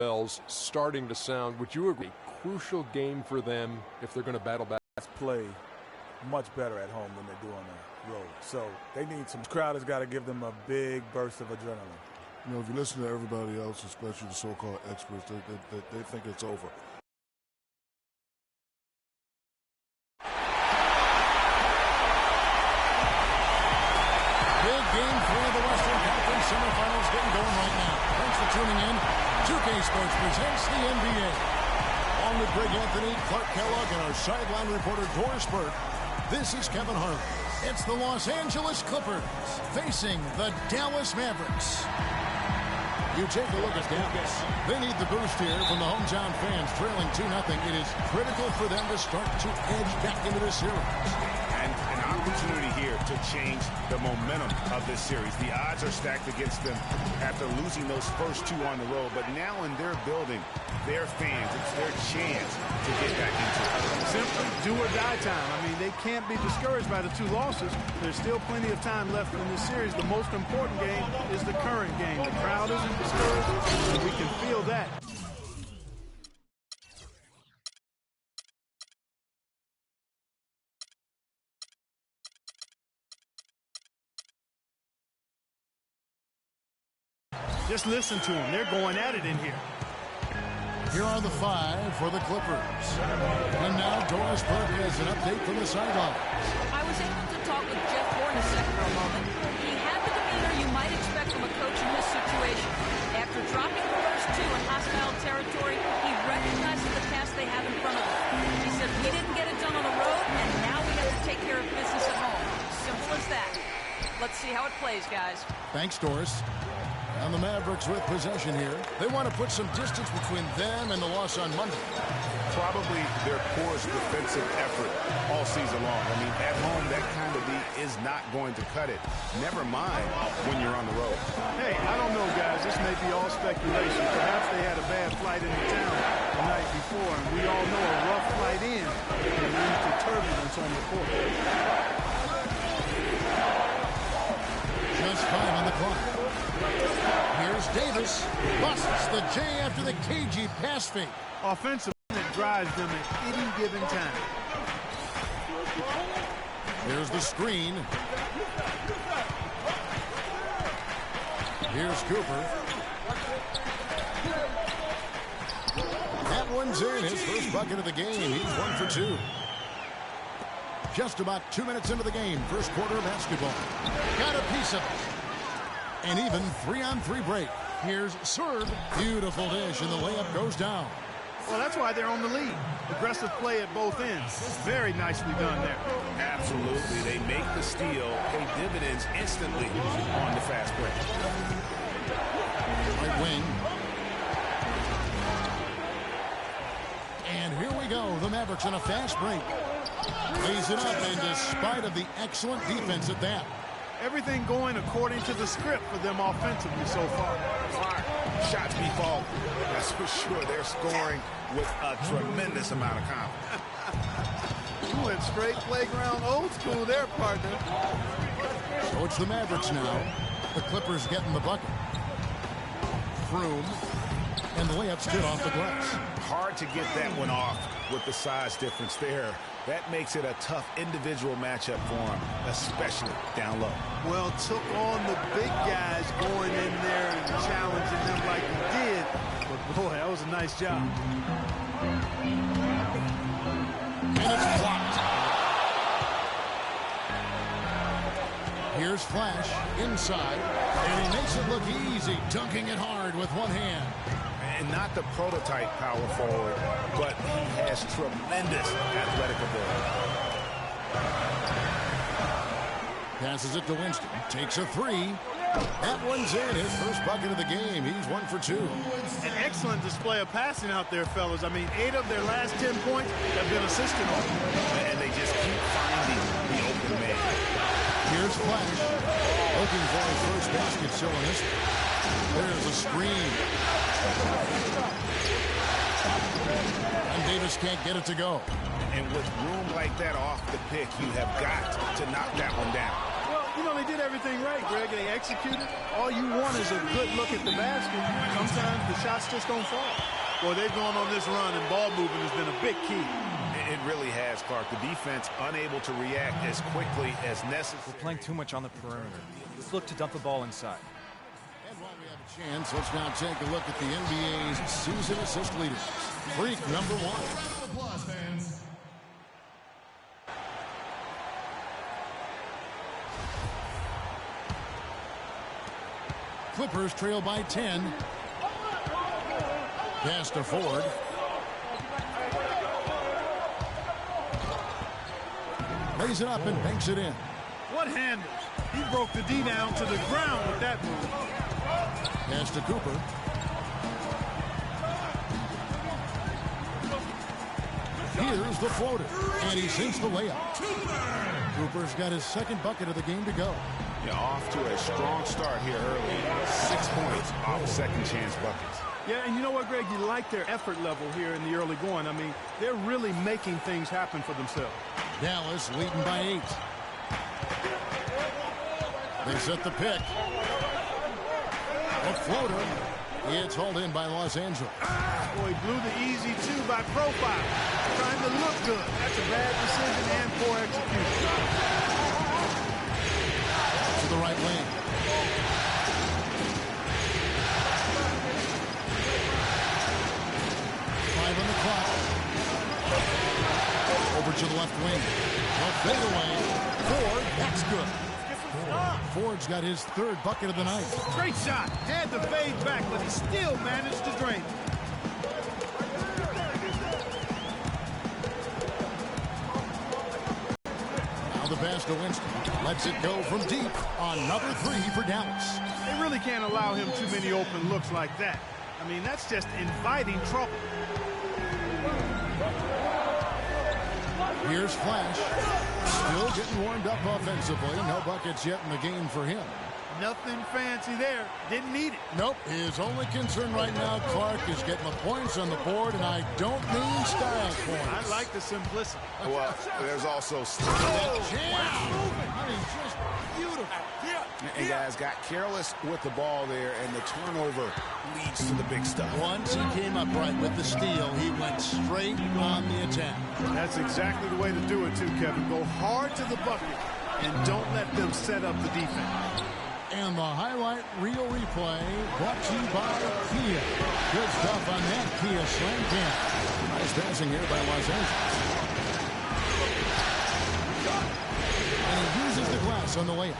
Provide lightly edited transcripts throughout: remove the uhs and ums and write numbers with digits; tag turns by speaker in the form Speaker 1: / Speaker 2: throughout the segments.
Speaker 1: bells starting to sound. Would you agree? Crucial game for them if they're going to battle back.
Speaker 2: Play much better at home than they do on the road. So they need some. Crowd has got to give them a big burst of adrenaline.
Speaker 3: You know, if you listen to everybody else, especially the so-called experts, they think it's over.
Speaker 4: Big game 3 of the Western Conference semifinals getting going right now. Thanks for tuning in. 2K Sports presents the NBA. On with Greg Anthony, Clark Kellogg, and our sideline reporter Doris Burke. This is Kevin Harlan. It's the Los Angeles Clippers facing the Dallas Mavericks. You take a look at Dallas. They need the boost here from the hometown fans, trailing 2-0. It is critical for them to start to edge back into this series.
Speaker 5: And an opportunity here to change the momentum of this series. The odds are stacked against them after losing those first 2 on the road. But now in their building, their fans, it's their chance to get back into it.
Speaker 6: Simply do or die time. I mean, they can't be discouraged by the 2 losses. There's still plenty of time left in this series. The most important game is the current game. The crowd isn't discouraged, and we can feel that. Just listen to them. They're going at it in here.
Speaker 4: Here are the 5 for the Clippers. And now Doris Burke has an update from the sideline.
Speaker 7: I was able to talk with Jeff Hornacek for a moment. He had the demeanor you might expect from a coach in this situation. After dropping the first 2 in hostile territory, he recognizes the task they have in front of them. He said, we didn't get it done on the road, and now we have to take care of business at home. Simple as that. Let's see how it plays, guys.
Speaker 4: Thanks, Doris. And the Mavericks with possession here. They want to put some distance between them and the loss on Monday.
Speaker 5: Probably their poorest defensive effort all season long. I mean, at home, that kind of beat is not going to cut it. Never mind when you're on the road.
Speaker 6: Hey, I don't know, guys. This may be all speculation. Perhaps they had a bad flight into town the night before, and we all know a rough flight in can lead to turbulence on the court.
Speaker 4: Just 5 on the clock. Here's Davis. Busts the J after the cagey pass fake.
Speaker 6: Offensive that drives them at any given time.
Speaker 4: Here's the screen. Here's Cooper. That one's in. His first bucket of the game. He's 1 for 2. Just about 2 minutes into the game. First quarter of basketball. Got a piece of it. And even 3-on-3 break. Here's serve. Beautiful dish, and the layup goes down.
Speaker 6: Well, that's why they're on the lead. Aggressive play at both ends. Very nicely done there.
Speaker 5: Absolutely. They make the steal, pay dividends instantly on the fast break.
Speaker 4: Right wing. And here we go. The Mavericks on a fast break. Lays it up, and despite of the excellent defense at that.
Speaker 6: Everything going according to the script for them offensively so far.
Speaker 5: Shots be falling. That's for sure. They're scoring with a tremendous amount of confidence.
Speaker 6: You went straight playground old school there, partner.
Speaker 4: So it's the Mavericks now. The Clippers getting the bucket. Froome. And the layup's good off the glass.
Speaker 5: Hard to get that one off with the size difference there. That makes it a tough individual matchup for him, especially down low.
Speaker 6: Well, took on the big guys going in there and challenging them like he did. But, boy, that was a nice job.
Speaker 4: And it's blocked. Here's Flash inside. And he makes it look easy, dunking it hard with one hand.
Speaker 5: And not the prototype power forward, but he has tremendous athletic ability.
Speaker 4: Passes it to Winston. Takes a 3. That one's in. His first bucket of the game. He's 1 for 2.
Speaker 6: An excellent display of passing out there, fellas. I mean, 8 of their last 10 points have been assisted on.
Speaker 5: And they just keep finding the open man.
Speaker 4: Here's Flash. Looking for his first basket still in this. There's a screen. And Davis can't get it to go.
Speaker 5: And with room like that off the pick, you have got to knock that one down.
Speaker 6: Well, You know, they did everything right, Greg. They executed. All you want is a good look at the basket. Sometimes the shots just don't fall.
Speaker 4: Well, they've gone on this run, and ball movement has been a big key.
Speaker 5: It really has, Clark. The defense unable to react as quickly as necessary.
Speaker 8: We're playing too much on the perimeter. Let's look to dump the ball inside.
Speaker 4: And while we have a chance, let's now take a look at the NBA's season assist leaders. Freak number 1. Clippers trail by 10. Pass to Ford. Lays it up and banks it in.
Speaker 6: What handles? He broke the D down to the ground with that move.
Speaker 4: Pass to Cooper. Here's the floater, and he sinks the layup. Cooper's got his second bucket of the game to go.
Speaker 5: Yeah, off to a strong start here early. 6 points off second chance buckets.
Speaker 6: Yeah, and you know what, Greg? You like their effort level here in the early going. I mean, they're really making things happen for themselves.
Speaker 4: Dallas leading by 8. They set the pick. A floater. It's hauled in by Los Angeles.
Speaker 6: Boy, he blew the easy 2 by profile. Trying to look good. That's a bad decision and poor execution.
Speaker 4: To the right lane. On the clock. Over to the left wing. A fadeaway. Ford, that's good. Ford's got his third bucket of the night.
Speaker 6: Great shot. Had to fade back, but he still managed to drain.
Speaker 4: Now the pass to Winston. Lets it go from deep. Another 3 for Dallas.
Speaker 6: They really can't allow him too many open looks like that. I mean, that's just inviting trouble.
Speaker 4: Here's Flash. Still getting warmed up offensively. No buckets yet in the game for him.
Speaker 6: Nothing fancy there. Didn't need it.
Speaker 4: Nope. His only concern right now, Clark, is getting the points on the board, and I don't mean style points.
Speaker 6: I like the simplicity.
Speaker 5: Well, there's also
Speaker 4: I mean, just beautiful.
Speaker 5: And guys got careless with the ball there, and the turnover leads to the big stuff.
Speaker 4: Once he came up right with the steal, he went straight on the attack.
Speaker 6: That's exactly the way to do it, too, Kevin. Go hard to the bucket and don't let them set up the defense.
Speaker 4: And the highlight reel replay brought to you by Kia. Good stuff on that Kia slam cam. Nice passing here by Los Angeles. And he uses the glass on the layup.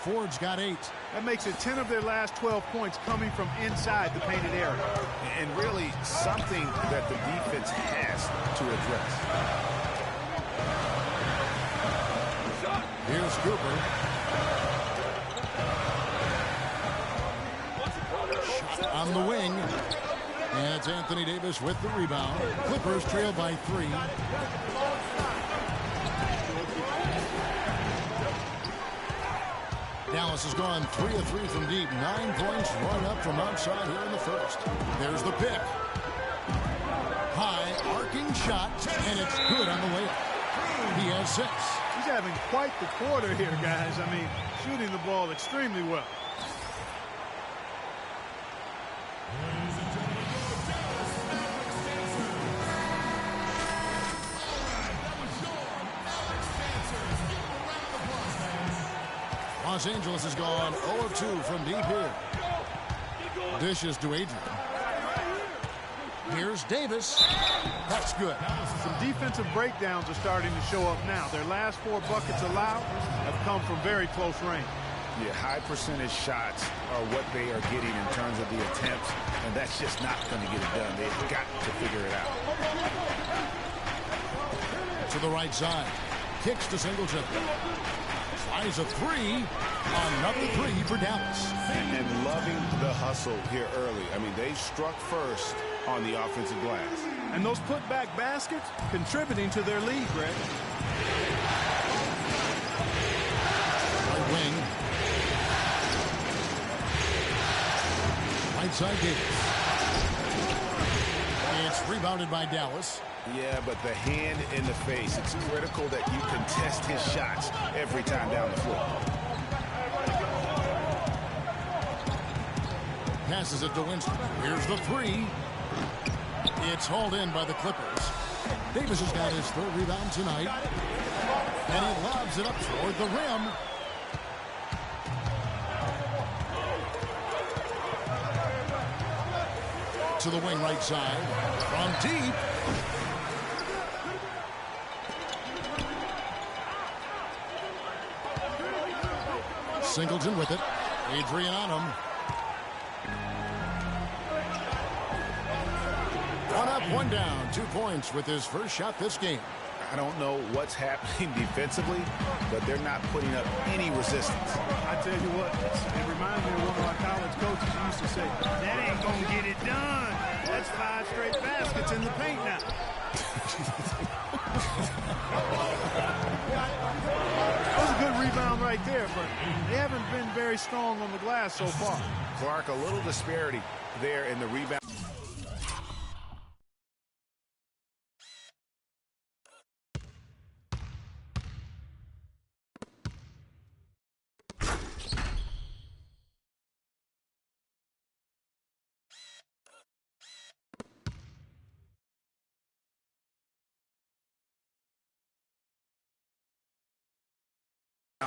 Speaker 4: Ford's got 8.
Speaker 6: That makes it 10 of their last 12 points coming from inside the painted area.
Speaker 5: And really something that the defense has to address.
Speaker 4: Here's Cooper. Shot on the wing. And it's Anthony Davis with the rebound. Clippers trail by 3. Dallas has gone 3 of 3 from deep. 9 points run up from outside here in the first. There's the pick. High arcing shot, and it's good on the layup. He has 6.
Speaker 6: He's having quite the quarter here, guys. I mean, shooting the ball extremely well.
Speaker 4: Los Angeles has gone 0 of 2 from deep here. Dishes to Adrian. Here's Davis. That's good.
Speaker 6: Some defensive breakdowns are starting to show up now. Their last 4 buckets allowed have come from very close range.
Speaker 5: Yeah, high percentage shots are what they are getting in terms of the attempts, and that's just not going to get it done. They've got to figure it out.
Speaker 4: To the right side. Kicks to Singleton. Tries a 3. Another 3 for Dallas.
Speaker 5: And loving the hustle here early. I mean, they struck first on the offensive glass.
Speaker 6: And those putback baskets contributing to their lead, Greg.
Speaker 4: Right wing. Right side Davis. It's rebounded by Dallas.
Speaker 5: Yeah, but the hand in the face, it's critical that you contest his shots every time down the floor.
Speaker 4: Passes it to Winston. Here's the three. It's hauled in by the Clippers. Davis has got his third rebound tonight. And he lobs it up toward the rim. To the wing right side. From deep. Singleton with it. Adrian on him. One up, one down. 2 points with his first shot this game.
Speaker 5: I don't know what's happening defensively, but they're not putting up any resistance.
Speaker 6: I tell you what, it reminds me of one of my college coaches who used to say, that ain't going to get it done. That's 5 straight baskets in the paint now. That was a good rebound right there, but they haven't been very strong on the glass so far.
Speaker 5: Clark, a little disparity there in the rebound.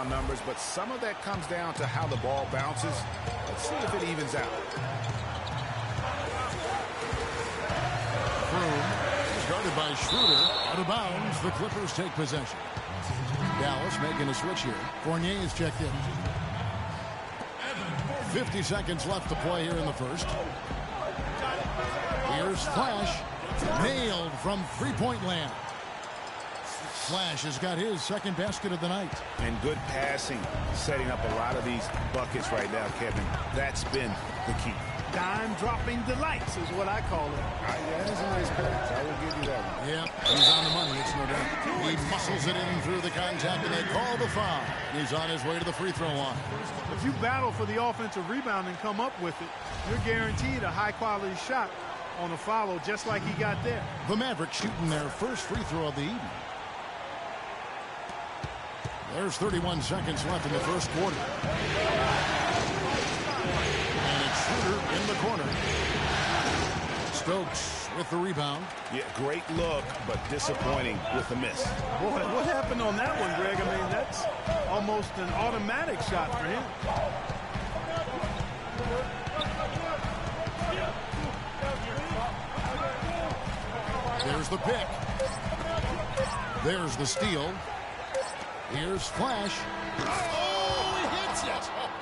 Speaker 5: Numbers, but some of that comes down to how the ball bounces. Let's see if it evens out.
Speaker 4: Broom is guarded by Schroeder. Out of bounds, the Clippers take possession. Dallas making a switch here. Fournier is checked in. 50 seconds left to play here in the first. Here's Flash. Nailed from three-point land. Flash has got his second basket of the night. And
Speaker 5: good passing, setting up a lot of these buckets right now, Kevin. That's been the key.
Speaker 6: Dime-dropping delights is what I call it.
Speaker 5: That is a nice pass. I will give you that one.
Speaker 4: Yeah, he's on the money, it's no doubt. He muscles it in through the contact, and they call the foul. He's on his way to the free throw line.
Speaker 6: If you battle for the offensive rebound and come up with it, you're guaranteed a high-quality shot on a follow, just like he got there.
Speaker 4: The Mavericks shooting their first free throw of the evening. There's 31 seconds left in the first quarter. And it's Schroeder in the corner. Stokes with the rebound.
Speaker 5: Yeah, great look, but disappointing with the miss.
Speaker 6: Boy, what happened on that one, Greg? I mean, that's almost an automatic shot for him.
Speaker 4: There's the pick. There's the steal. Here's Flash. Oh, he hits it. Oh.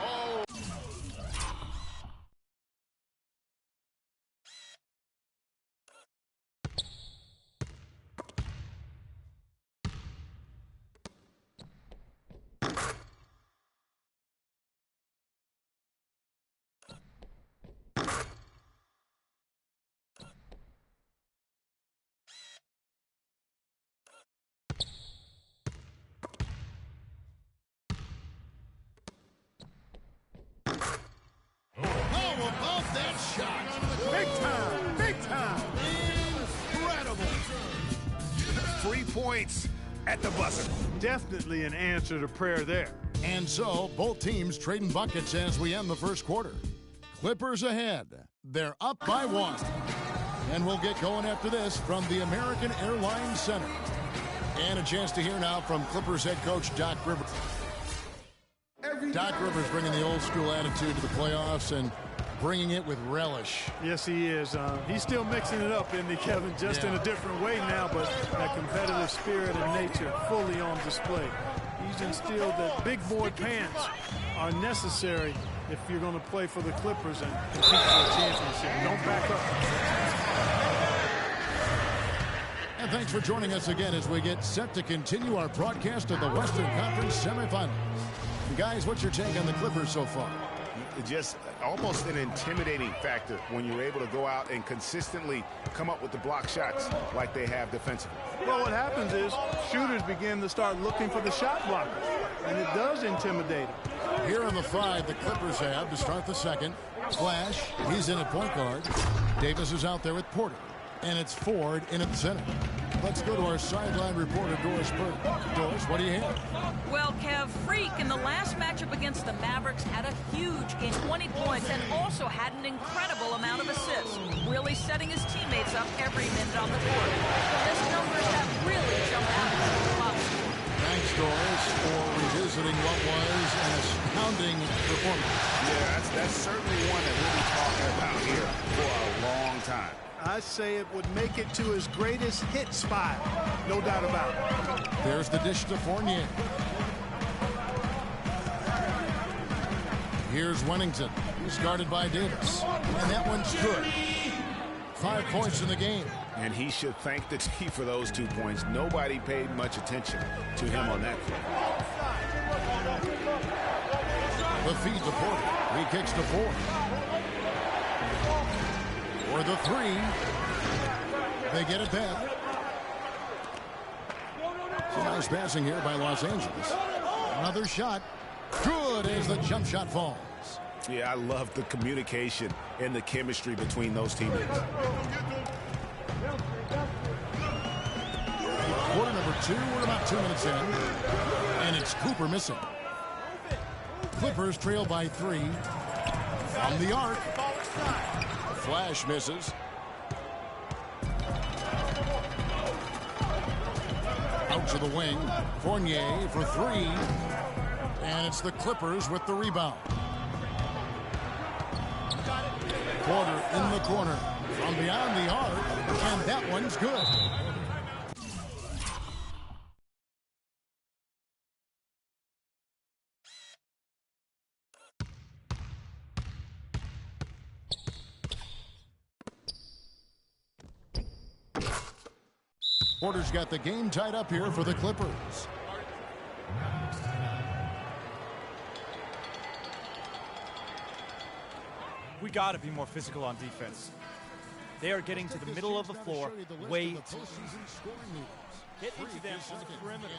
Speaker 5: Points at the buzzer.
Speaker 6: Definitely an answer to prayer there.
Speaker 4: And so both teams trading buckets as we end the first quarter. Clippers ahead. They're up by 1. And we'll get going after this from the American Airlines Center. And a chance to hear now from Clippers head coach Doc Rivers. Doc Rivers bringing the old school attitude to the playoffs and bringing it with relish.
Speaker 6: Yes, he is. He's still mixing it up, isn't he, Kevin? Just in a different way now, but that competitive spirit and nature fully on display. He's instilled that big boy pants are necessary if you're going to play for the Clippers and compete for a championship. Don't back up.
Speaker 4: And thanks for joining us again as we get set to continue our broadcast of the Western Conference semifinals. Guys, what's your take on the Clippers so far?
Speaker 5: Just almost an intimidating factor when you're able to go out and consistently come up with the block shots like they have defensively.
Speaker 6: Well, what happens is shooters begin to start looking for the shot blocker, and it does intimidate them.
Speaker 4: Here on the 5, the Clippers have to start the second. Flash, he's in at point guard. Davis is out there with Porter. And it's Ford in at the center. Let's go to our sideline reporter, Doris Burke. Doris, what do you have?
Speaker 7: Well, Kev, Freak in the last matchup against the Mavericks had a huge game, 20 points, and also had an incredible amount of assists, really setting his teammates up every minute on the court. His numbers have really jumped out as a top scorer.
Speaker 4: Thanks, Doris, for revisiting what was an astounding performance.
Speaker 5: Yeah, that's certainly one that we'll be talking about here for a long time.
Speaker 6: I say it would make it to his greatest hit spot. No doubt about it.
Speaker 4: There's the dish to Fournier. Here's Wennington. He's guarded by Davis. And that one's good. 5 points in the game.
Speaker 5: And he should thank the team for those 2 points. Nobody paid much attention to him on that play.
Speaker 4: The feed to Porter. He kicks to Ford. For the three. They get it back. Some nice passing here by Los Angeles. Another shot. Good as the jump shot falls.
Speaker 5: Yeah, I love the communication and the chemistry between those teammates.
Speaker 4: Quarter number 2. We're about 2 minutes in. And it's Cooper missing. Clippers trail by 3. From the arc. Flash misses. Out to the wing. Fournier for 3. And it's the Clippers with the rebound. Porter in the corner. From beyond the arc. And that one's good. Porter's got the game tied up here for the Clippers.
Speaker 8: We got to be more physical on defense. They are getting to the middle of the floor way too easy. Get into them on the perimeter.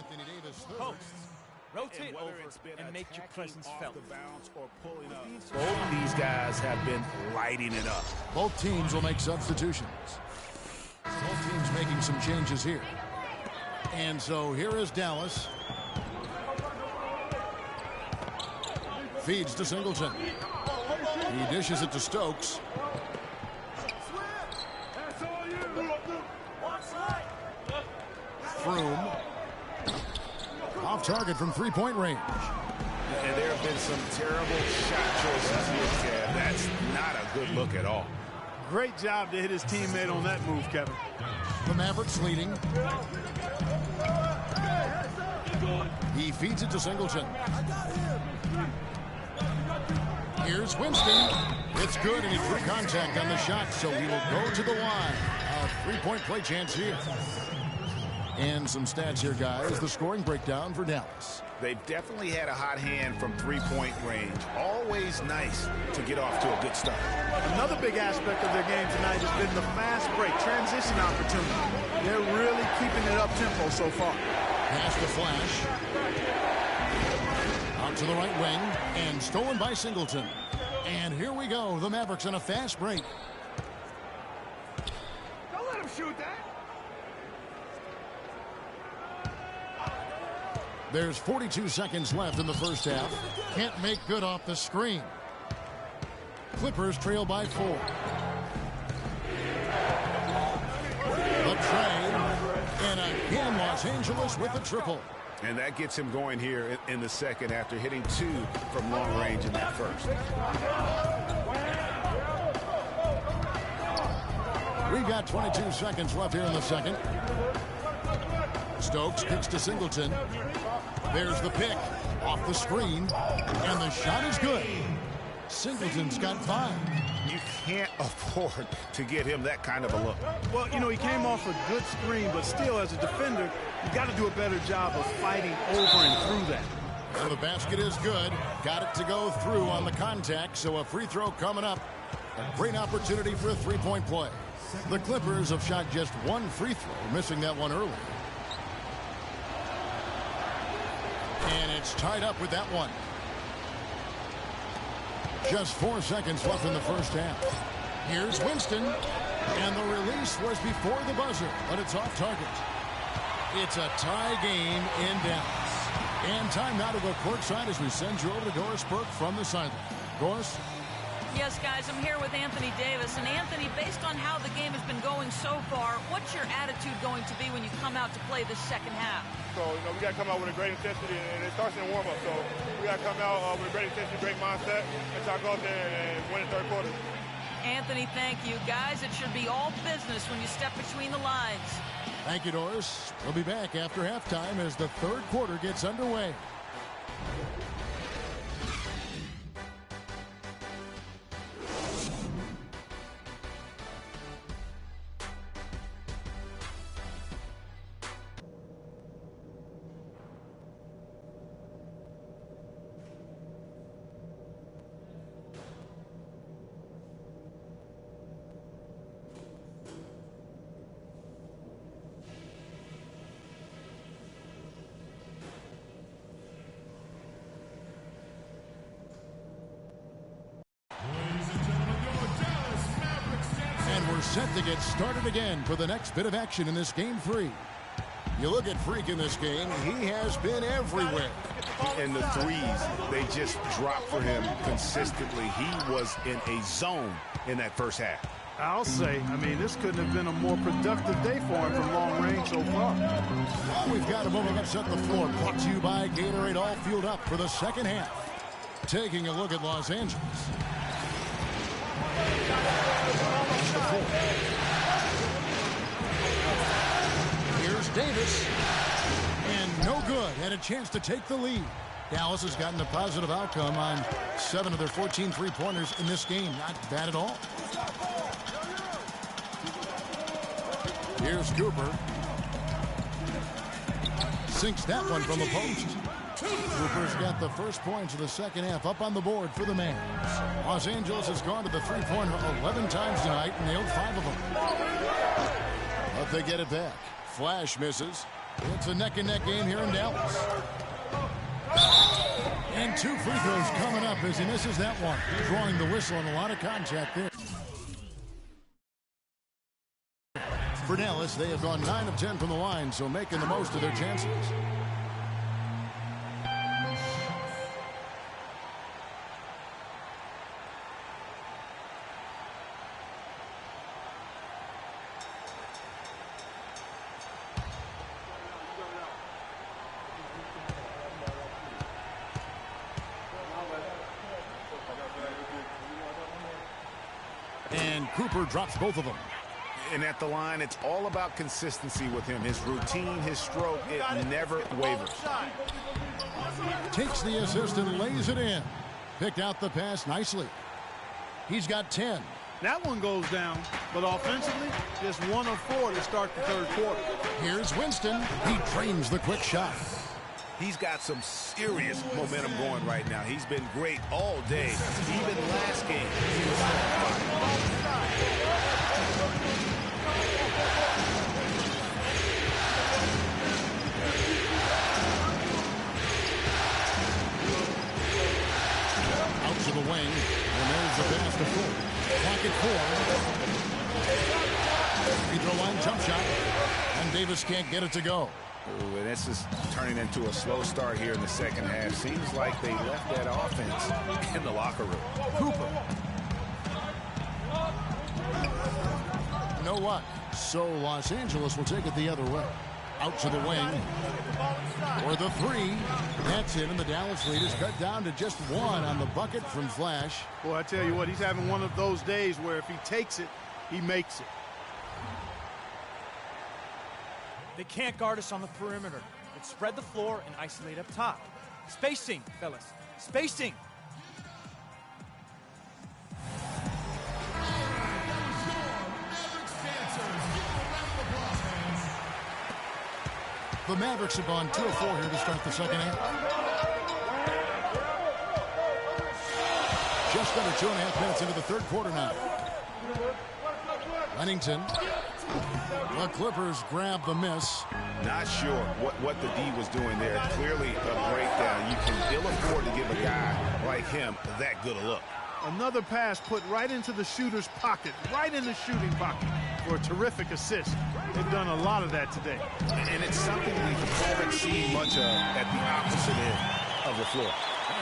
Speaker 8: Posts. Rotate over and make your presence felt.
Speaker 5: Both of these guys have been lighting it up.
Speaker 4: Both teams will make substitutions. Both teams making some changes here. And so here is Dallas. Feeds to Singleton. He dishes it to Stokes. Froome. Off target from three-point range.
Speaker 5: And there have been some terrible shot choices here, Kev. That's not a good look at all.
Speaker 6: Great job to hit his teammate on that move, Kevin.
Speaker 4: The Mavericks leading. He feeds it to Singleton. Here's Winston. It's good, and he drew contact on the shot, so he will go to the line. A three-point play chance here. And some stats here, guys. The scoring breakdown for Dallas.
Speaker 5: They've definitely had a hot hand from three-point range. Always nice to get off to a good start.
Speaker 6: Another big aspect of their game tonight has been the fast break, transition opportunity. They're really keeping it up-tempo so far.
Speaker 4: Pass to Flash. Out to the right wing, and stolen by Singleton. And here we go, the Mavericks on a fast break.
Speaker 5: Don't let him shoot that.
Speaker 4: There's 42 seconds left in the first half. Can't make good off the screen. Clippers trail by 4. The tray. And again, Los Angeles with a triple.
Speaker 5: And that gets him going here in the second after hitting 2 from long range in that first.
Speaker 4: We've got 22 seconds left here in the second. Stokes kicks to Singleton. There's the pick off the screen, and the shot is good. Singleton's got 5.
Speaker 5: You can't afford to get him that kind of a look.
Speaker 6: Well, you know, he came off a good screen, but still, as a defender, you got to do a better job of fighting over and through that.
Speaker 4: And the basket is good. Got it to go through on the contact, so a free throw coming up. A great opportunity for a three-point play. The Clippers have shot just 1 free throw, missing that one early. And it's tied up with that one. Just 4 seconds left in the first half. Here's Winston. And the release release was before the buzzer, but it's off target. It's a tie game in Dallas. And time now to go courtside as we send you over to Doris Burke from the sideline. Doris?
Speaker 7: Yes, guys, I'm here with Anthony Davis. And Anthony, based on how the game has been going so far, what's your attitude going to be when you come out to play the second half?
Speaker 9: So, we got to come out with a great intensity, and it starts in the warm-up. So, we got to come out with a great intensity, great mindset, and try to go out there and win the third quarter.
Speaker 7: Anthony, thank you. Guys, it should be all business when you step between the lines.
Speaker 4: Thank you, Doris. We'll be back after halftime as the third quarter gets underway. Set to get started again for the next bit of action in this game 3. You look at Freak in this game, he has been everywhere.
Speaker 5: And the threes, they just drop for him consistently. He was in a zone in that first half.
Speaker 6: I'll say, this couldn't have been a more productive day for him from long range so far.
Speaker 4: Well, we've got a moment to set the floor. Brought to you by Gatorade, all fueled up for the second half. Taking a look at Los Angeles. Here's Davis. And no good. Had a chance to take the lead. Dallas has gotten a positive outcome on 7 of their 14 three-pointers in this game. Not bad at all. Here's Cooper. Sinks that one from the post. Cooper's got the first points of the second half up on the board for the Mavs. Los Angeles has gone to the three-pointer 11 times tonight and nailed 5 of them. But they get it back. Flash misses. It's a neck-and-neck game here in Dallas. And 2 free throws coming up as he misses that one. Drawing the whistle and a lot of contact there. For Dallas, they have gone 9 of 10 from the line, so making the most of their chances. And Cooper drops both of them.
Speaker 5: And at the line, it's all about consistency with him. His routine, his stroke, it never wavers.
Speaker 4: Takes the assist and lays it in. Picked out the pass nicely. He's got 10.
Speaker 6: That one goes down, but offensively, just 1 of 4 to start the third quarter.
Speaker 4: Here's Winston. He drains the quick shot.
Speaker 5: He's got some serious momentum going right now. He's been great all day. Even last game, he was on fire.
Speaker 4: Out to the wing, and there's the pass to Ford. Pocket 4. Free throw line jump shot, and Davis can't get it to go.
Speaker 5: Ooh, and this is turning into a slow start here in the second half. Seems like they left that offense in the locker room.
Speaker 4: Cooper. You know what? So Los Angeles will take it the other way. Out to the wing. For the 3. That's it, and the Dallas lead is cut down to just 1 on the bucket from Flash.
Speaker 6: Boy, I tell you what, he's having one of those days where if he takes it, he makes it.
Speaker 8: They can't guard us on the perimeter. Let's spread the floor and isolate up top. Spacing, fellas. Spacing.
Speaker 4: The Mavericks have gone 2 of 4 here to start the second half. Just under 2.5 minutes into the third quarter now. Lennington. The Clippers grab the miss.
Speaker 5: Not sure what the D was doing there. Clearly a breakdown. You can ill afford to give a guy like him that good a look.
Speaker 6: Another pass put right into the shooter's pocket, right in the shooting pocket. for a terrific assist. They've done a lot of that today.
Speaker 5: And it's something we haven't seen much of at the opposite end of the floor.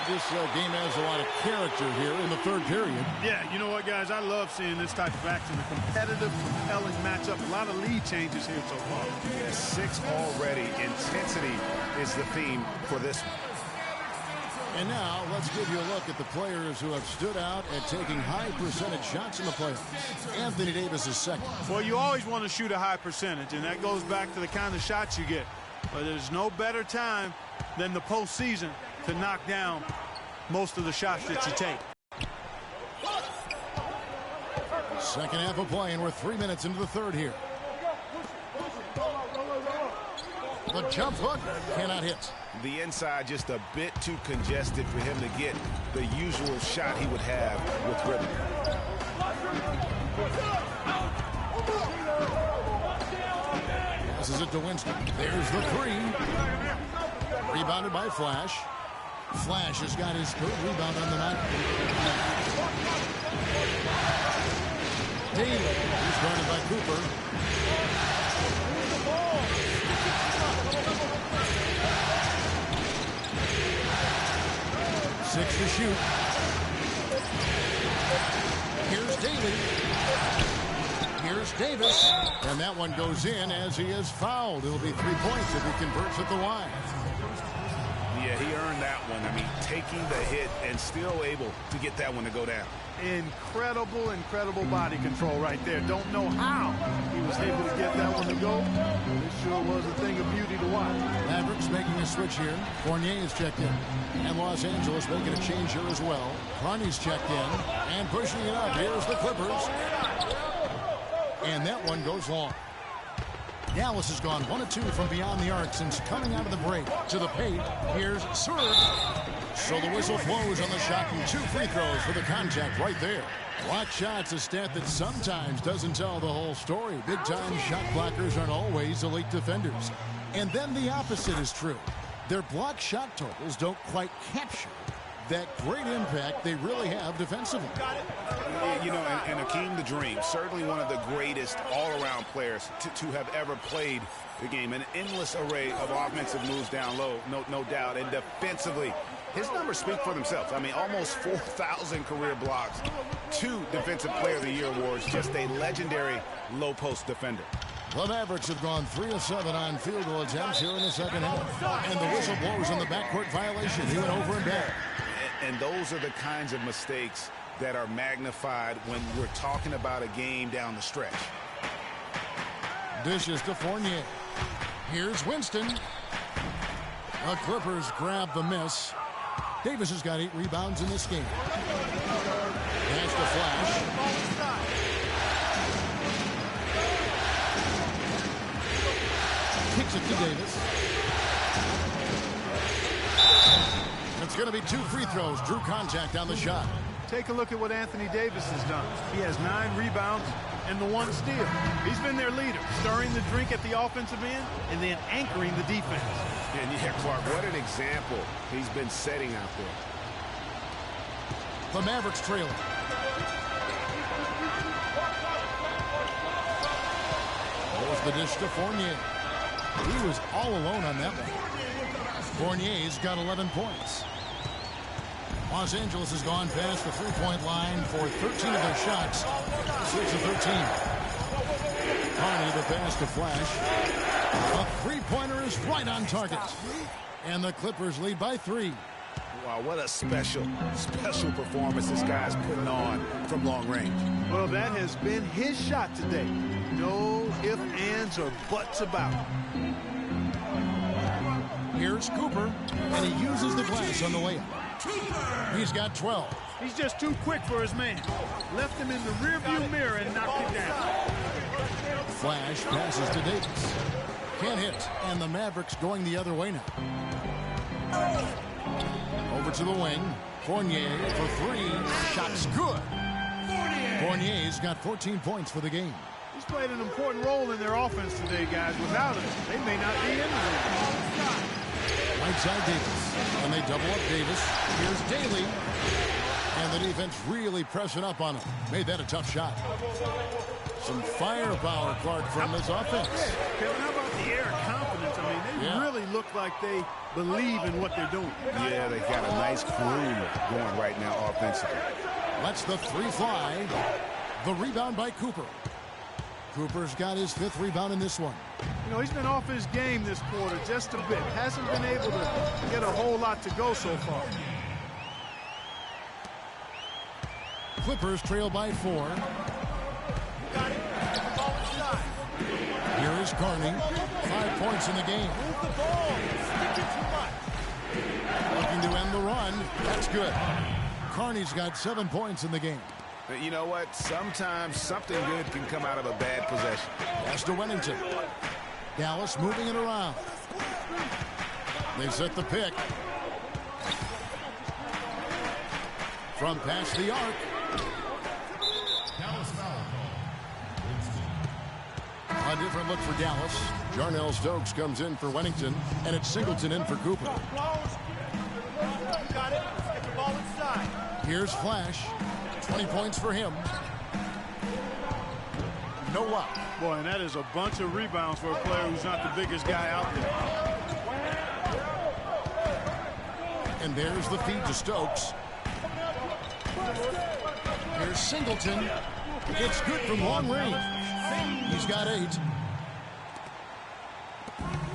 Speaker 4: This game has a lot of character here in the third period.
Speaker 6: Yeah, you know what, guys? I love seeing this type of action, a competitive, compelling matchup. A lot of lead changes here so far.
Speaker 5: Yeah, 6 already. Intensity is the theme for this one.
Speaker 4: And now let's give you a look at the players who have stood out at taking high percentage shots in the playoffs. Anthony Davis is second.
Speaker 6: Well, you always want to shoot a high percentage, and that goes back to the kind of shots you get. But there's no better time than the postseason to knock down most of the shots that you take.
Speaker 4: Second half of play, and we're 3 minutes into the third here. The jump hook cannot hit.
Speaker 5: The inside just a bit too congested for him to get the usual shot he would have with rhythm.
Speaker 4: This is it to Winston. There's the three. Rebounded by Flash. Flash has got his third rebound on the night. Daly is guarded by Cooper. Six to shoot. Here's Daly. Here's Davis. And that one goes in as he is fouled. It'll be 3 points if he converts at the line.
Speaker 5: Yeah, he earned that one. I mean, taking the hit and still able to get that one to go down.
Speaker 6: Incredible, incredible body control right there. Don't know how he was able to get that one to go. It sure was a thing of beauty to watch.
Speaker 4: Mavericks making a switch here. Fournier is checked in. And Los Angeles making a change here as well. Bronny's checked in. And pushing it up. Here's the Clippers. And that one goes long. Dallas has gone 1 of 2 from beyond the arc since coming out of the break. To the paint. Here's Serge. So the whistle blows on the shot and 2 free throws for the contact right there. Block shots, a stat that sometimes doesn't tell the whole story. Big-time shot blockers aren't always elite defenders. And then the opposite is true. Their block shot totals don't quite capture that great impact they really have defensively.
Speaker 5: You know, and Akeem the Dream, certainly one of the greatest all-around players to have ever played the game. An endless array of offensive moves down low, no doubt. And defensively, his numbers speak for themselves. I mean, almost 4,000 career blocks, 2 Defensive Player of the Year awards, just a legendary low-post defender.
Speaker 4: The Mavericks have gone 3 of 7 on field goal attempts here in the second half. And the whistle blows on the backcourt violation. He went over and back.
Speaker 5: And those are the kinds of mistakes that are magnified when we're talking about a game down the stretch.
Speaker 4: Dishes to Fournier. Here's Winston. The Clippers grab the miss. Davis has got 8 rebounds in this game. Pass to Flash. Kicks it to Davis. It's going to be 2 free throws. Drew contact on the shot.
Speaker 6: Take a look at what Anthony Davis has done. He has 9 rebounds and the 1 steal. He's been their leader, stirring the drink at the offensive end and then anchoring the defense.
Speaker 5: And yeah, Clark, what an example he's been setting out there.
Speaker 4: The Mavericks trailing. There's the dish to Fournier. He was all alone on that one. Fournier's got 11 points. Los Angeles has gone past the three-point line for 13 of their shots. 6 of 13. Carney, the pass to Flash. A three-pointer is right on target. And the Clippers lead by 3.
Speaker 5: Wow, what a special performance this guy's putting on from long range.
Speaker 6: Well, that has been his shot today. No ifs, ands, or buts about it.
Speaker 4: Here's Cooper, and he uses the glass on the layup. He's got 12.
Speaker 6: He's just too quick for his man. Left him in the rearview mirror and knocked it down.
Speaker 4: Flash passes to Davis. Can't hit, and the Mavericks going the other way now. Over to the wing. Fournier for 3. Shot's good. Fournier's got 14 points for the game.
Speaker 6: He's played an important role in their offense today, guys. Without him, they may not be in the league.
Speaker 4: Right side Davis. And they double up Davis. Here's Daly. And the defense really pressing up on him. Made that a tough shot. Some firepower, Clark, from this offense.
Speaker 6: Kevin, how about the air of confidence? I mean, they really look like they believe in what they're doing.
Speaker 5: Yeah, they got a nice groove going right now offensively.
Speaker 4: Lets the three fly. The rebound by Cooper. Cooper's got his 5th rebound in this one.
Speaker 6: You know, he's been off his game this quarter just a bit. Hasn't been able to get a whole lot to go so far.
Speaker 4: Clippers trail by 4.
Speaker 6: Got it. Get the ball inside.
Speaker 4: Here is Carney. 5 points in the game.
Speaker 6: Move the ball. Stick it too much.
Speaker 4: Looking to end the run. That's good. Carney's got 7 points in the game.
Speaker 5: You know what? Sometimes something good can come out of a bad possession.
Speaker 4: Pass to Wennington. Dallas moving it around. They set the pick. From past the arc. A different look for Dallas. Jarnell Stokes comes in for Wennington, and it's Singleton in for Cooper.
Speaker 6: You got it. Get the ball inside.
Speaker 4: Here's Flash. 20 points for him. No up.
Speaker 6: Boy, and that is a bunch of rebounds for a player who's not the biggest guy out there.
Speaker 4: And there's the feed to Stokes. Here's Singleton. It's good from long range. He's got 8.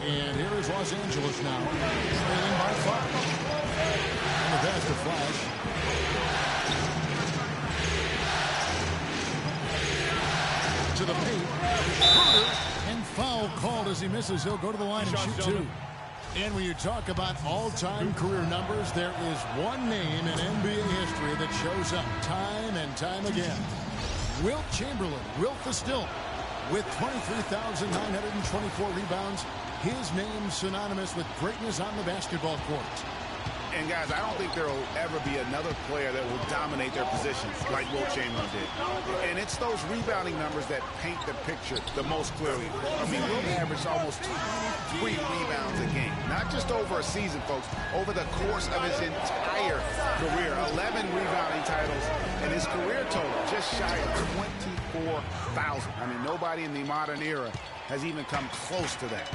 Speaker 4: And here is Los Angeles now, trailing by 5. And the pass to Flash. To the paint. And foul called as he misses. He'll go to the line and shoot 2. And when you talk about all-time career numbers, there is one name in NBA history that shows up time and time again. Wilt Chamberlain, Wilt the Still, with 23,924 rebounds. His name synonymous with greatness on the basketball court.
Speaker 5: And, guys, I don't think there will ever be another player that will dominate their positions like Wilt Chamberlain did. And it's those rebounding numbers that paint the picture the most clearly. I mean, Wilt averaged almost 23 rebounds a game. Not just over a season, folks. Over the course of his entire career. 11 rebounding titles. And his career total just shy of 24,000. I mean, nobody in the modern era has even come close to that.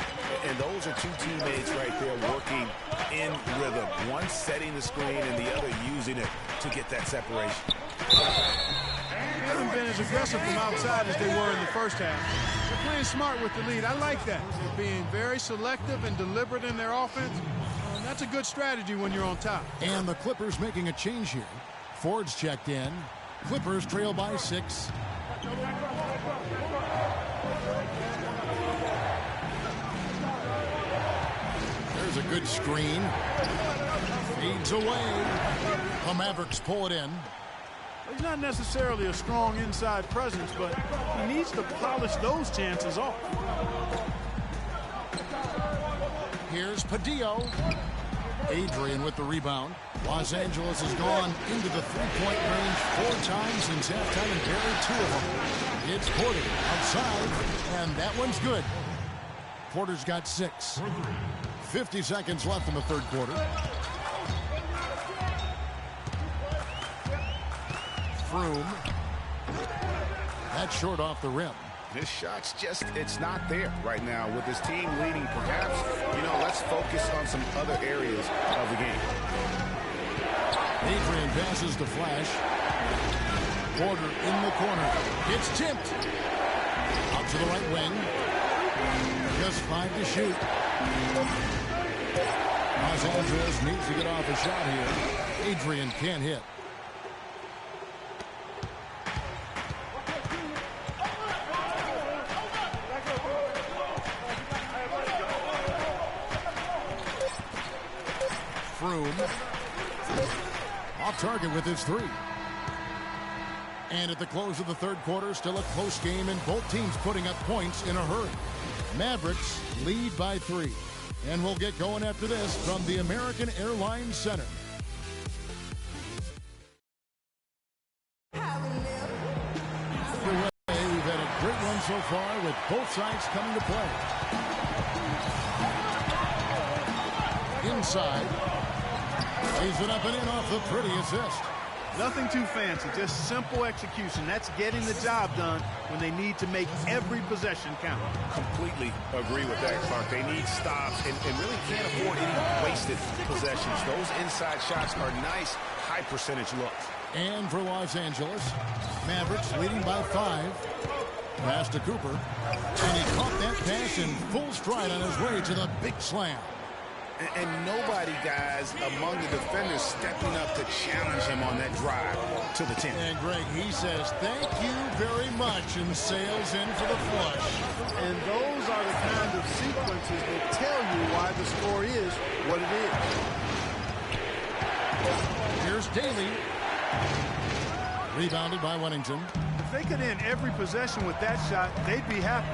Speaker 5: And those are 2 teammates right there working in rhythm. One setting the screen and the other using it to get that separation.
Speaker 6: They haven't been as aggressive from outside as they were in the first half. They're playing smart with the lead. I like that. They're being very selective and deliberate in their offense. That's a good strategy when you're on top.
Speaker 4: And the Clippers making a change here. Ford's checked in. Clippers trail by 6. There's a good screen. Fades away. The Mavericks pull it in.
Speaker 6: He's not necessarily a strong inside presence, but he needs to polish those chances off.
Speaker 4: Here's Padillo. Adrian with the rebound. Los Angeles has gone into the three-point range 4 times since halftime and buried 2 of them. It's Porter outside, and that one's good. Porter's got 6. 50 seconds left in the third quarter. Froome. That's short off the rim.
Speaker 5: His shot's just, it's not there right now. With his team leading, perhaps, let's focus on some other areas of the game.
Speaker 4: Adrian passes to Flash. Porter in the corner. It's tipped. Out to the right wing. Just 5 to shoot. Los Angeles needs to get off a shot here. Adrian can't hit. Froome off target with his 3. And at the close of the third quarter, still a close game, and both teams putting up points in a hurry. Mavericks lead by 3. And we'll get going after this from the American Airlines Center. We've had a great one so far with both sides coming to play. Inside. Lays it up and in off the pretty assist.
Speaker 6: Nothing too fancy, just simple execution. That's getting the job done when they need to make every possession count.
Speaker 5: Completely agree with that, Clark. They need stops and really can't afford any wasted possessions. Those inside shots are nice, high percentage looks.
Speaker 4: And for Los Angeles, Mavericks leading by 5. Pass to Cooper. And he caught that pass in full stride on his way to the big slam.
Speaker 5: And nobody, guys, among the defenders stepping up to challenge him on that drive to the 10.
Speaker 4: And Greg, he says, thank you very much, and sails in for the flush.
Speaker 6: And those are the kind of sequences that tell you why the score is what it is.
Speaker 4: Here's Daly. Rebounded by Wennington.
Speaker 6: If they could end every possession with that shot, they'd be happy.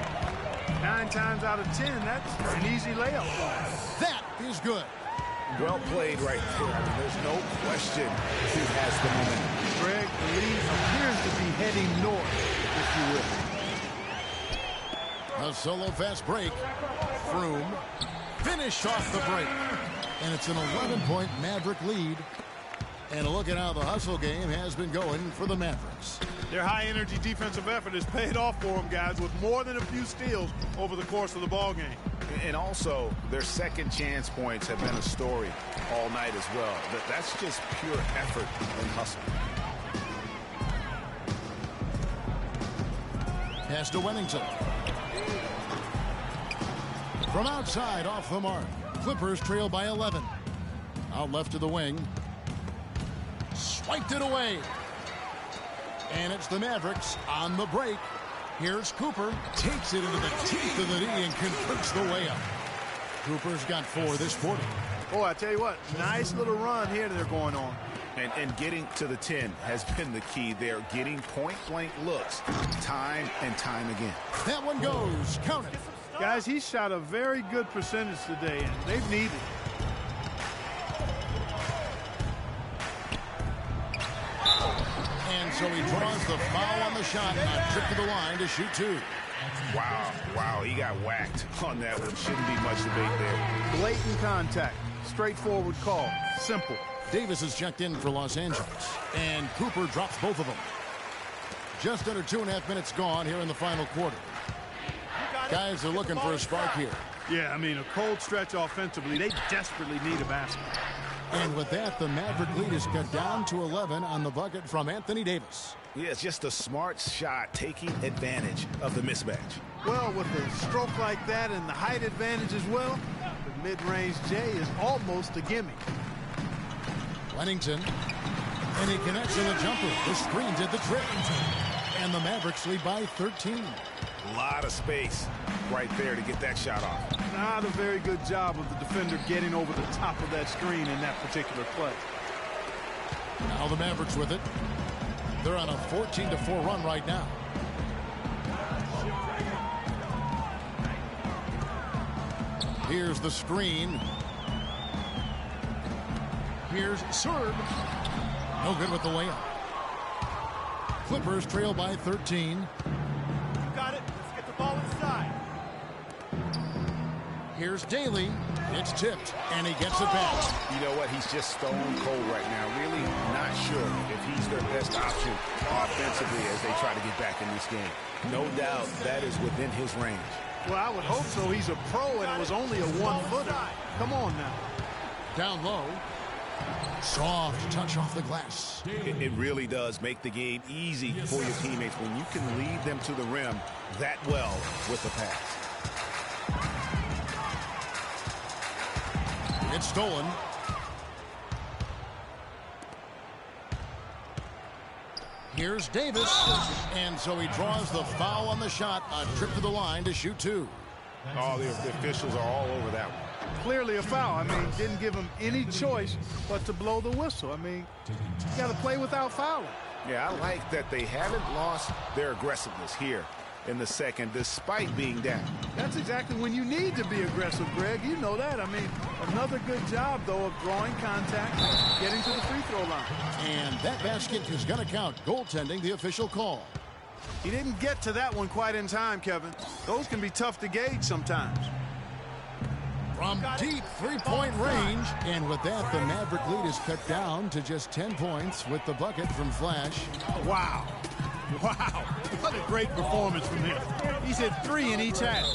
Speaker 6: 9 times out of 10, that's an easy layup.
Speaker 4: That is good.
Speaker 5: Well played right there. I mean, there's no question who has the momentum.
Speaker 6: Greg, the lead appears to be heading north, if you will.
Speaker 4: A solo fast break. Froome. Finish off the break. And it's an 11-point Maverick lead. And a look at how the hustle game has been going for the Mavericks.
Speaker 6: Their high-energy defensive effort has paid off for them, guys, with more than a few steals over the course of the ball game.
Speaker 5: And also, their second chance points have been a story all night as well. That's just pure effort and hustle.
Speaker 4: Pass to Wennington. From outside, off the mark. Clippers trail by 11. Out left to the wing. Swiped it away. And it's the Mavericks on the break. Here's Cooper. Takes it into the teeth of the knee and converts the layup. Cooper's got 4 this quarter.
Speaker 6: Oh, I tell you what, nice little run here they're going on.
Speaker 5: And getting to the 10 has been the key. They're getting point-blank looks time and time again.
Speaker 4: That one goes. Count it.
Speaker 6: Guys, he shot a very good percentage today, and they've needed it.
Speaker 4: And so he draws the foul on the shot and a trip to the line to shoot 2.
Speaker 5: Wow, he got whacked on that one. Shouldn't be much debate there.
Speaker 6: Blatant contact. Straightforward call. Simple.
Speaker 4: Davis is checked in for Los Angeles. And Cooper drops both of them. Just under 2.5 minutes gone here in the final quarter. Guys are looking for a spark here.
Speaker 6: Yeah, I mean, a cold stretch offensively. They desperately need a basket.
Speaker 4: And with that, the Maverick lead is cut down to 11 on the bucket from Anthony Davis.
Speaker 5: Yeah, it's just a smart shot taking advantage of the mismatch.
Speaker 6: Well, with a stroke like that and the height advantage as well, the mid-range J is almost a gimme.
Speaker 4: Wennington. And he connects in the jumper. The screen did the trick. And the Mavericks lead by 13.
Speaker 5: A lot of space right there to get that shot off.
Speaker 6: Not a very good job of the defender getting over the top of that screen in that particular play.
Speaker 4: Now the Mavericks with it. They're on a 14-4 run right now. Here's the screen. Here's Serb. No good with the layup. Clippers trail by 13.
Speaker 6: You got it. Let's get the ball inside.
Speaker 4: Here's Daly. It's tipped, and he gets it back.
Speaker 5: You know what? He's just stone cold right now. Really not sure if he's their best option offensively as they try to get back in this game. No doubt that is within his range.
Speaker 6: Well, I would hope so. He's a pro, and it was only a one-footer. Come on now.
Speaker 4: Down low. Soft touch off the glass.
Speaker 5: It really does make the game easy for your teammates when you can lead them to the rim that well with the pass.
Speaker 4: It's stolen. Here's Davis. And so he draws the foul on the shot. A trip to the line to shoot 2.
Speaker 5: Oh, the officials are all over that one.
Speaker 6: Clearly a foul. I mean, didn't give him any choice but to blow the whistle. I mean, you got to play without fouling.
Speaker 5: Yeah, I like that they haven't lost their aggressiveness here in the second, despite being down.
Speaker 6: That's exactly when you need to be aggressive, Greg. You know that. I mean, another good job, though, of drawing contact, getting to the free throw line.
Speaker 4: And that basket is going to count. Goaltending, the official call.
Speaker 6: He didn't get to that one quite in time, Kevin. Those can be tough to gauge sometimes.
Speaker 4: From deep three-point range. And with that, the Maverick lead is cut down to just 10 points with the bucket from Flash.
Speaker 6: Wow. Wow. What a great performance from him. He's hit 3 in each half.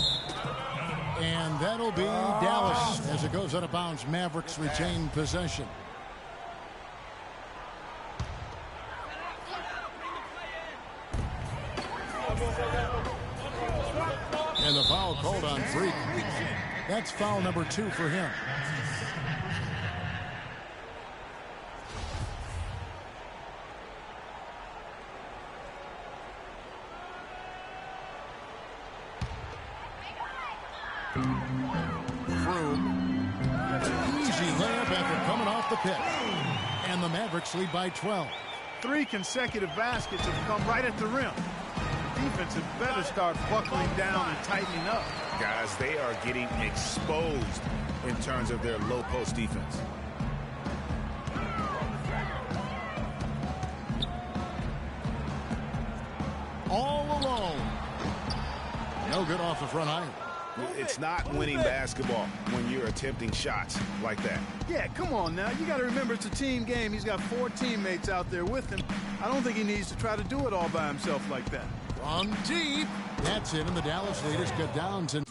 Speaker 4: And that'll be Dallas as it goes out of bounds. Mavericks retain possession. And the foul called on Freak. That's foul number 2 for him. Easy layup after coming off the pick. And the Mavericks lead by 12.
Speaker 6: 3 consecutive baskets have come right at the rim. Defense had better start buckling down and tightening up.
Speaker 5: Guys, they are getting exposed in terms of their low post defense.
Speaker 4: All alone. No good off the front iron.
Speaker 5: It's not winning basketball when you're attempting shots like that.
Speaker 6: Yeah, come on now. You got to remember it's a team game. He's got 4 teammates out there with him. I don't think he needs to try to do it all by himself like that.
Speaker 4: From deep. That's it, and the Dallas leaders get down to...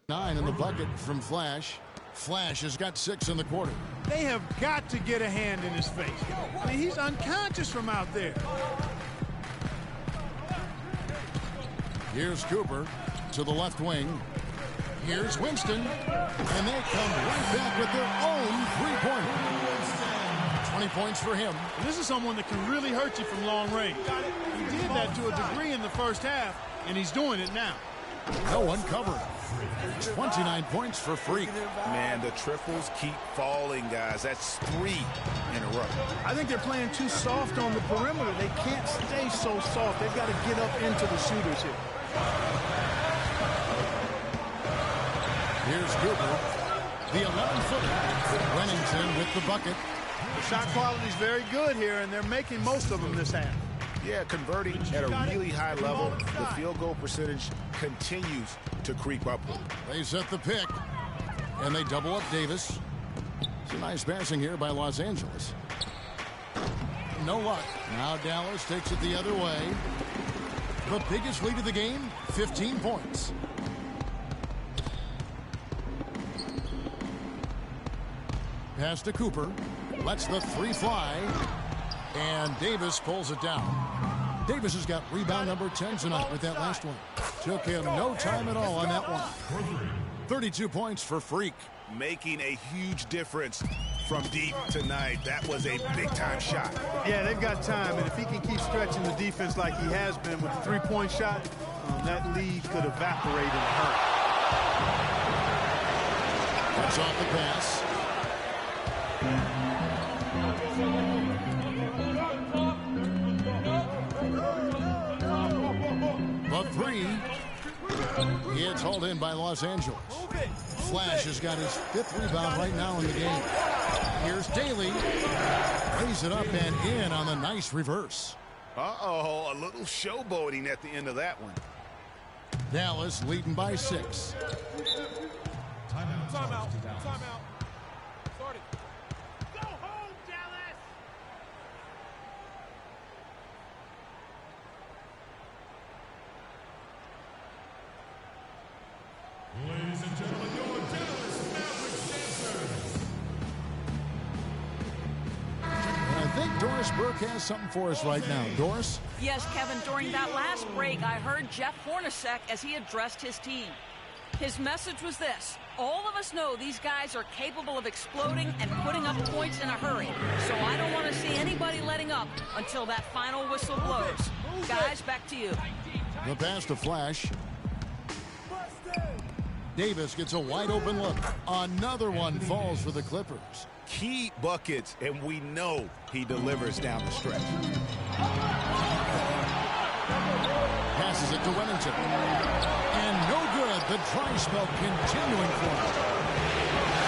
Speaker 4: Nine in the bucket from Flash. Flash has got 6 in the quarter.
Speaker 6: They have got to get a hand in his face. I mean, he's unconscious from out there.
Speaker 4: Here's Cooper to the left wing. Here's Winston. And they come right back with their own three-pointer. 20 points for him.
Speaker 6: And this is someone that can really hurt you from long range. He did that to a degree in the first half, and he's doing it now.
Speaker 4: No one covering. 29 points for Freak.
Speaker 5: Man, the triples keep falling, guys. That's 3 in a row.
Speaker 6: I think they're playing too soft on the perimeter. They can't stay so soft. They've got to get up into the shooters here.
Speaker 4: Here's Cooper. The 11-footer. Wennington with the bucket.
Speaker 6: The shot quality is very good here, and they're making most of them this half.
Speaker 5: Yeah, converting at a really high level. The field goal percentage continues to creep upward.
Speaker 4: They set the pick, and they double up Davis. Some nice passing here by Los Angeles. No luck. Now Dallas takes it the other way. The biggest lead of the game, 15 points. Pass to Cooper. Lets the 3 fly. And Davis pulls it down. Davis has got rebound number 10 tonight with that last one. Took him no time at all on that one. 32 points for Freak.
Speaker 5: Making a huge difference from deep tonight. That was a big-time shot.
Speaker 6: Yeah, they've got time, and if he can keep stretching the defense like he has been with the three-point shot, that lead could evaporate in a hurry.
Speaker 4: Cuts off the pass. The 3. It's hauled in by Los Angeles. Flash has got his 5th rebound right now in the game. Here's Daly. Raise it up and in on the nice reverse.
Speaker 5: Uh-oh, a little showboating at the end of that one.
Speaker 4: Dallas leading by 6.
Speaker 1: Timeout. Timeout. Starting.
Speaker 6: Go home, Dallas!
Speaker 10: Ladies and gentlemen, your Dallas Mavericks dancers.
Speaker 4: And I think Doris Burke has something for us right now. Doris?
Speaker 7: Yes, Kevin, during that last break, I heard Jeff Hornacek as he addressed his team. His message was this: all of us know these guys are capable of exploding and putting up points in a hurry. So I don't want to see anybody letting up until that final whistle blows. Guys, back to you.
Speaker 4: The pass to Flash. Davis gets a wide open look. Another one falls for the Clippers.
Speaker 5: Key buckets, and we know he delivers down the stretch.
Speaker 4: Passes it to Wennington. And no good. The dry spell continuing for him.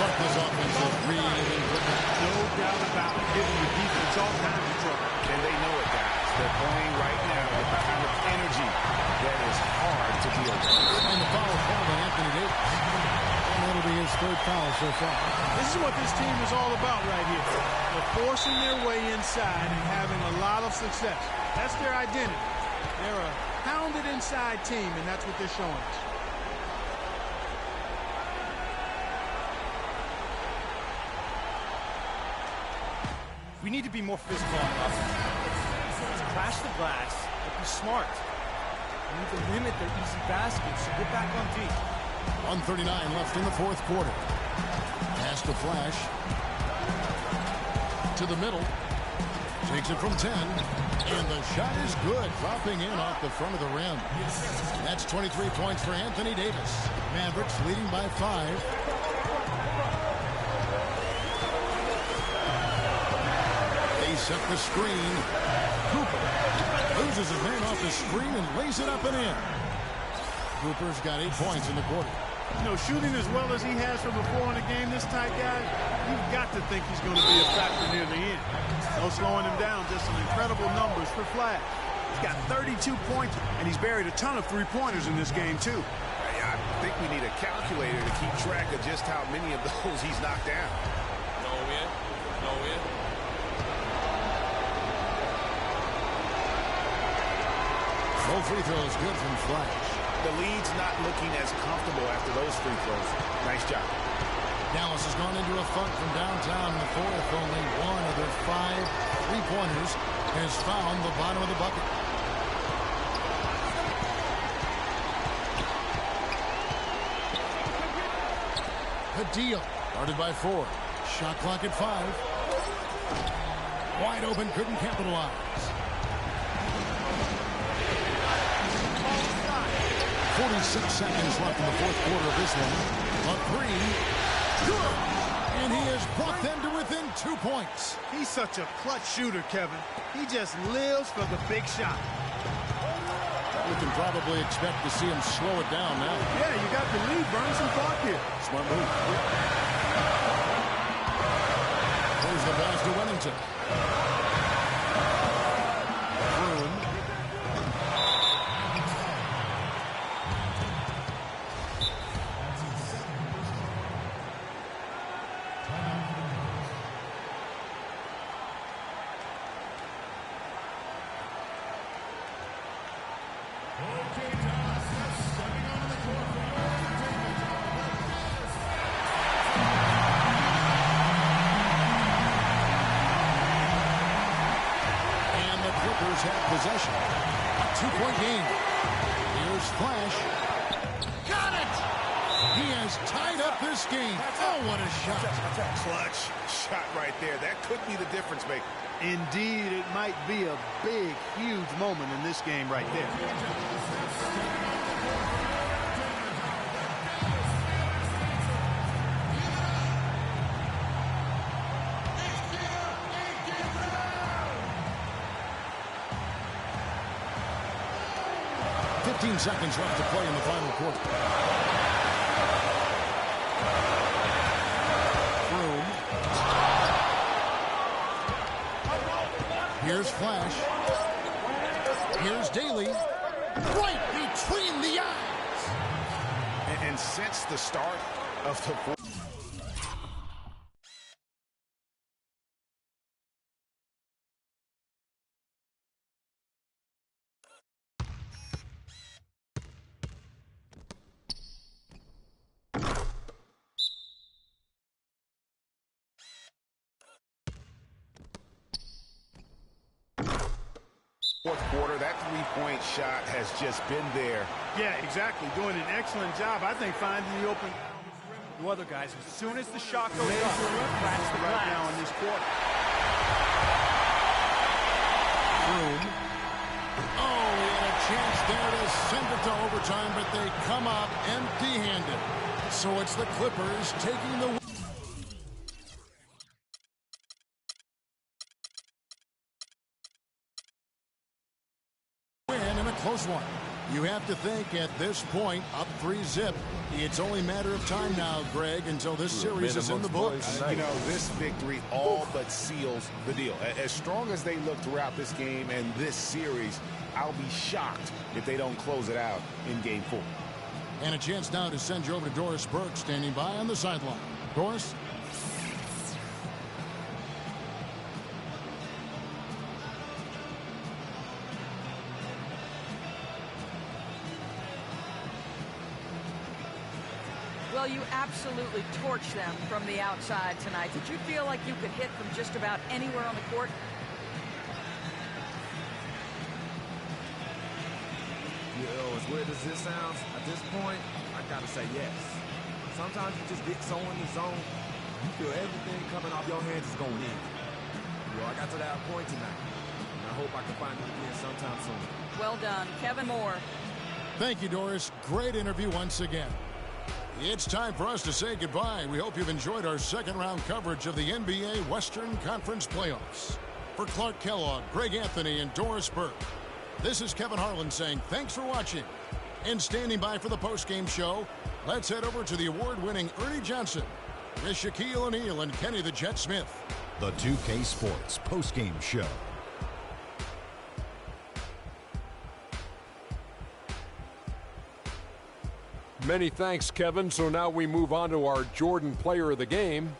Speaker 4: But this offense has really been clicking.
Speaker 6: No doubt about it, giving the defense all kinds of trouble.
Speaker 5: And they know it, guys. They're playing right now with the kind of energy that is hard to deal with.
Speaker 4: And the foul called on Anthony Davis. And that'll be his third foul so far.
Speaker 6: This is what this team is all about right here. They're forcing their way inside and having a lot of success. That's their identity. They're a pounded inside team, and that's what they're showing us.
Speaker 8: We need to be more physical on offense. Crash the glass, but be smart. We need to limit their easy baskets, so get back on deep.
Speaker 4: 1:39 left in the fourth quarter. Pass to Flash. To the middle. Takes it from 10. And the shot is good, dropping in off the front of the rim. That's 23 points for Anthony Davis. Mavericks leading by 5. They set the screen. Cooper loses his man off the screen and lays it up and in. Cooper's got 8 points in the quarter.
Speaker 6: You know, shooting as well as he has from before in the game, this tight guy, you've got to think he's going to be a factor near the end. No slowing him down, just some incredible numbers for Flash. He's got 32 points, and he's buried a ton of three-pointers in this game, too.
Speaker 5: I think we need a calculator to keep track of just how many of those he's knocked down.
Speaker 1: No win. No win.
Speaker 4: No free throws good from Flash.
Speaker 5: The lead's not looking as comfortable after those free throws. Nice job.
Speaker 4: Dallas has gone into a funk from downtown in the fourth. Only one of their 5 three-pointers has found the bottom of the bucket. Padilla guarded by 4. Shot clock at 5. Wide open, couldn't capitalize. 46 seconds left in the fourth quarter of this one. A 3. Good! And he has brought them to within 2 points.
Speaker 6: He's such a clutch shooter, Kevin. He just lives for the big shot.
Speaker 4: We can probably expect to see him slow it down now.
Speaker 6: Yeah, you got the lead. Burn some clock here.
Speaker 4: Smart move. There's the pass to Wellington. Vroom. Have possession. A 2-point game. Here's Flash. Got it! He has tied up this game. Oh, what a shot.
Speaker 5: Clutch shot right there. That could be the difference maker.
Speaker 6: Indeed, it might be a big, huge moment in this game right there.
Speaker 4: Seconds left to play in the final quarter. Vroom. Here's Flash. Here's Daly. Right between the eyes.
Speaker 5: And since the start of the fourth. Fourth quarter, that three-point shot has just been there.
Speaker 6: Yeah, exactly. Doing an excellent job, I think, finding the open.
Speaker 8: The other guys, as soon as the shot goes up, crash the
Speaker 6: right
Speaker 8: glass.
Speaker 6: now in this quarter.
Speaker 4: Vroom. Oh, he had a chance there to send it to overtime, but they come up empty-handed. So it's the Clippers taking the close one. You have to think at this point, up 3-0. It's only a matter of time now, Greg, until this series is in the books.
Speaker 5: You know, this victory all but seals the deal. As strong as they look throughout this game and this series, I'll be shocked if they don't close it out in Game 4.
Speaker 4: And a chance now to send you over to Doris Burke, standing by on the sideline. Doris?
Speaker 7: Well, you absolutely torched them from the outside tonight. Did you feel like you could hit from just about anywhere on the court?
Speaker 11: You know, as weird as this sounds, at this point, I gotta say yes. Sometimes you just get so in the zone, you feel everything coming off your hands is going in. You know, I got to that point tonight, and I hope I can find it again sometime soon.
Speaker 7: Well done, Kevin Moore.
Speaker 4: Thank you, Doris. Great interview once again. It's time for us to say goodbye. We hope you've enjoyed our second-round coverage of the NBA Western Conference Playoffs. For Clark Kellogg, Greg Anthony, and Doris Burke, this is Kevin Harlan saying thanks for watching. And standing by for the postgame show, let's head over to the award-winning Ernie Johnson with Shaquille O'Neal and Kenny the Jet Smith.
Speaker 12: The 2K Sports postgame show.
Speaker 1: Many thanks, Kevin. So now we move on to our Jordan player of the game,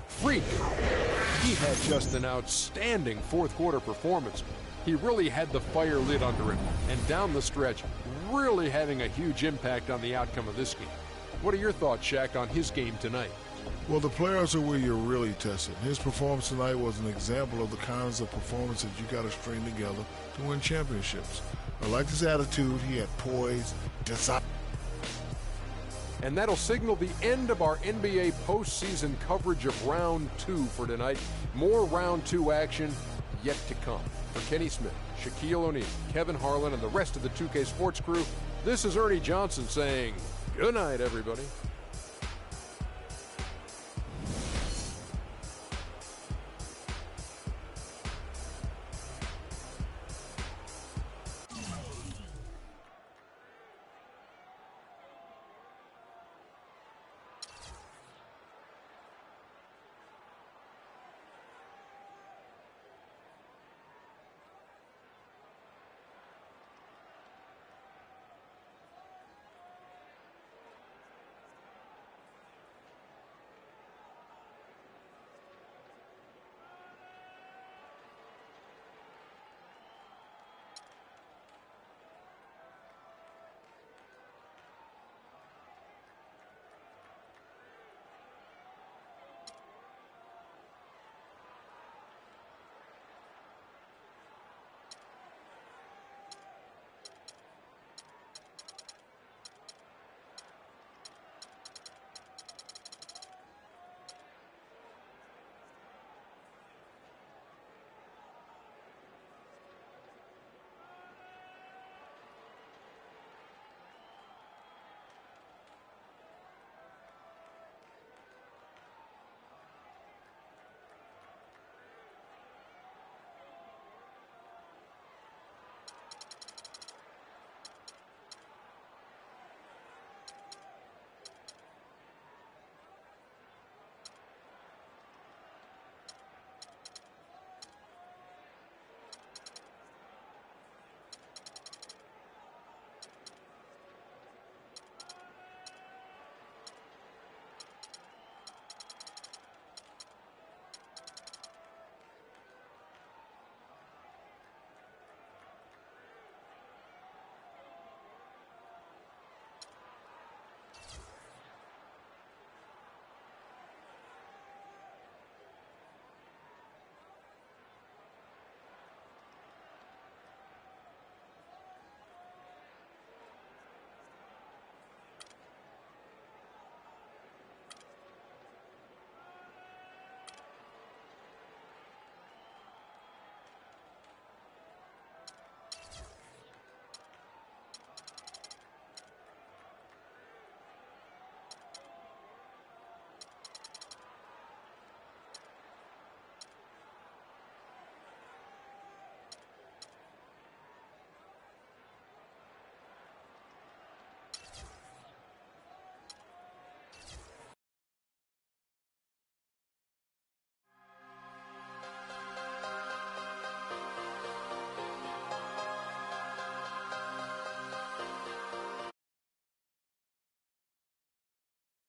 Speaker 1: Freak. He had just an outstanding fourth-quarter performance. He really had the fire lit under him, and down the stretch, really having a huge impact on the outcome of this game. What are your thoughts, Shaq, on his game tonight?
Speaker 3: Well, the players are where you're really tested. His performance tonight was an example of the kinds of performances you got to string together to win championships. I liked his attitude. He had poise, desire.
Speaker 1: And that'll signal the end of our NBA postseason coverage of Round 2 for tonight. More Round 2 action yet to come. For Kenny Smith, Shaquille O'Neal, Kevin Harlan, and the rest of the 2K Sports crew, this is Ernie Johnson saying good night, everybody.